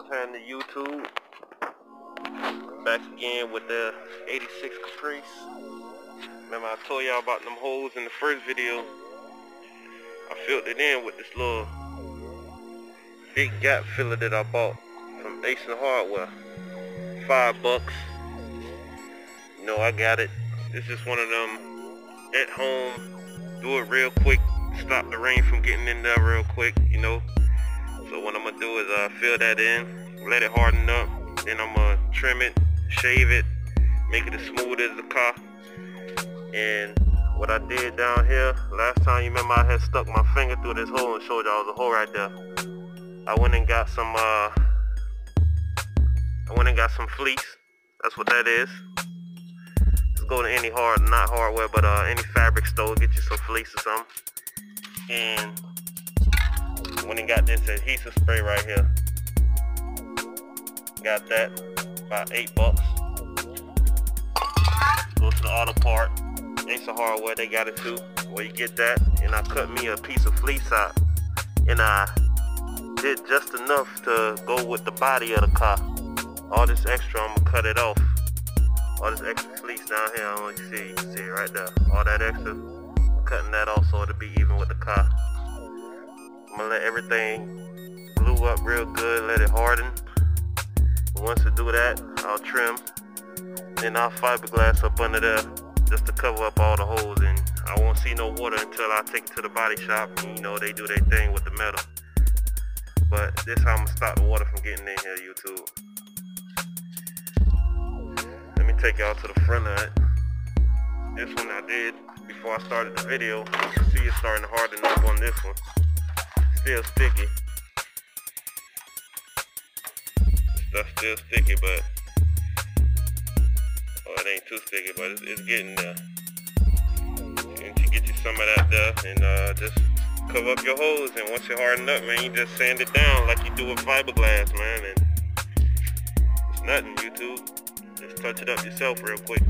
what's happening to YouTube? Back again with the 86 Caprice. Remember I told y'all about them holes in the first video. I filled it in with this little big gap filler that I bought from Ace and Hardware. $5. You know, I got it. It's just one of them at home, do it real quick, stop the rain from getting in there real quick, you know. So what I'm gonna do is fill that in, let it harden up, then I'm gonna trim it, shave it, make it as smooth as the car. And what I did down here, last time you remember I had stuck my finger through this hole and showed y'all the hole right there. I went and got some fleece. That's what that is. Just go to any not hardware, but any fabric store, get you some fleece or something. And went and got this adhesive spray right here. Got that, about $8. Go to the auto part. Ace of Hardware, they got it too. Where you get that, and I cut me a piece of fleece out, and I did just enough to go with the body of the car. All this extra, I'm gonna cut it off. All this extra fleece down here, I don't see, you can see it right there. All that extra, I'm cutting that off so it'll be even with the car. I'm gonna let everything glue up real good, let it harden. And once I do that, I'll trim. Then I'll fiberglass up under there just to cover up all the holes, and I won't see no water until I take it to the body shop, and you know they do their thing with the metal. But this how I'm gonna stop the water from getting in here, YouTube. Let me take y'all to the front of it. This one I did before I started the video. You can see it's starting to harden up on this one. Still sticky. Stuff's still sticky, but it ain't too sticky, but it's getting there. And to get you some of that there, and just cover up your holes, and once you harden up, man, you just sand it down like you do with fiberglass, man, and it's nothing, YouTube. Just touch it up yourself real quick.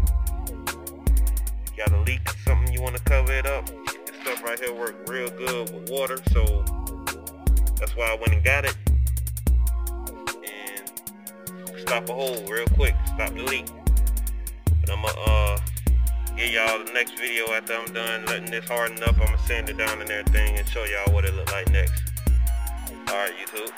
You got a leak or something you want to cover it up, this stuff right here work real good with water, so that's why I went and got it. And stop a hole real quick, stop the leak. But I'm gonna give y'all the next video after I'm done letting this harden up. I'm gonna sand it down and everything and show y'all what it look like next. Alright, YouTube.